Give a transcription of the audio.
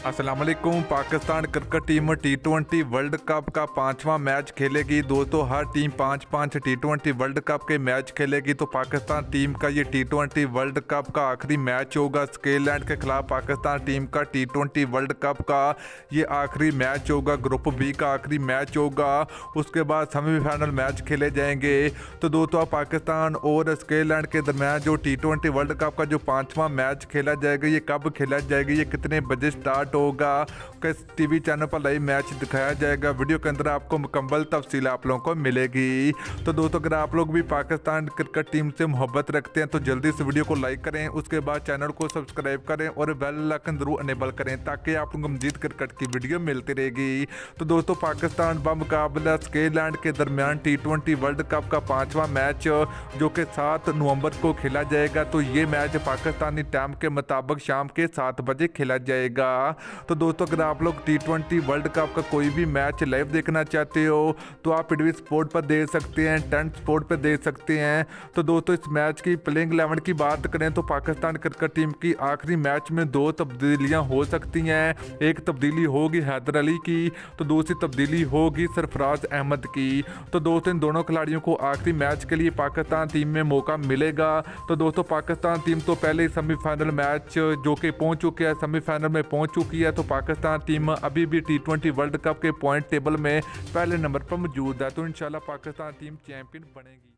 अस्सलाम वालेकुम। Pakistan cricket team टी20 world cup का 5वां मैच खेलेगी। दोस्तों हर टीम 5-5 टी20 वर्ल्ड कप के मैच खेलेगी। तो पाकिस्तान टीम का ये टी20 वर्ल्ड कप का आखिरी मैच होगा। स्कॉटलैंड के खिलाफ पाकिस्तान टीम का टी20 वर्ल्ड कप का ये आखिरी मैच होगा। ग्रुप बी का आखिरी मैच होगा। उसके बाद सेमीफाइनल मैच खेले जाएंगे। तो दोस्तों पाकिस्तान और स्कॉटलैंड के दरमियान जो टी20 वर्ल्ड कप का जो 5वां मैच खेला जाएगा, ये कब खेला जाएगा, ये कितने बजे स्टार्ट होगा, किस टीवी चैनल पर लाइव मैच दिखाया जाएगा, वीडियो के अंदर आपको मुकम्मल तफसील आप लोगों को मिलेगी। तो दोस्तों अगर आप लोग भी पाकिस्तान क्रिकेट टीम से मोहब्बत रखते हैं तो जल्दी से वीडियो को लाइक करें, उसके बाद चैनल को सब्सक्राइब करें और बेल आइकन जरूर अनेबल करें ताकि आप लोगों को मजीद क्रिकेट की वीडियो मिलती रहेगी। तो दोस्तों पाकिस्तान बमुकाबला स्कॉटलैंड के दरमियान टी20 वर्ल्ड कप का 5वां मैच जो कि 7 नवंबर को खेला जाएगा। तो ये मैच पाकिस्तानी टाइम के मुताबिक शाम के 7 बजे खेला जाएगा। तो दोस्तों अगर आप लोग टी20 वर्ल्ड कप का कोई भी मैच लाइव देखना चाहते हो तो आप पीटीवी स्पोर्ट पर देख सकते हैं, 10 स्पोर्ट पर देख सकते हैं। तो दोस्तों इस मैच की प्लेइंग 11 की बात करें तो पाकिस्तान क्रिकेट टीम की आखिरी मैच में 2 तब्दीलियां हो सकती हैं। एक तब्दीली होगी हैदर अली की, तो दूसरी तब्दीली होगी सरफराज अहमद की। तो दोस्तों इन दोनों खिलाड़ियों को आखिरी मैच के लिए पाकिस्तान टीम में मौका मिलेगा। तो दोस्तों पाकिस्तान टीम तो पहले ही सेमीफाइनल मैच जो कि पहुंच चुकी है, सेमीफाइनल में पहुंच चुकी है। तो पाकिस्तान टीम अभी भी टी20 वर्ल्ड कप के पॉइंट टेबल में पहले नंबर पर मौजूद है। तो इंशाल्लाह पाकिस्तान टीम चैंपियन बनेगी।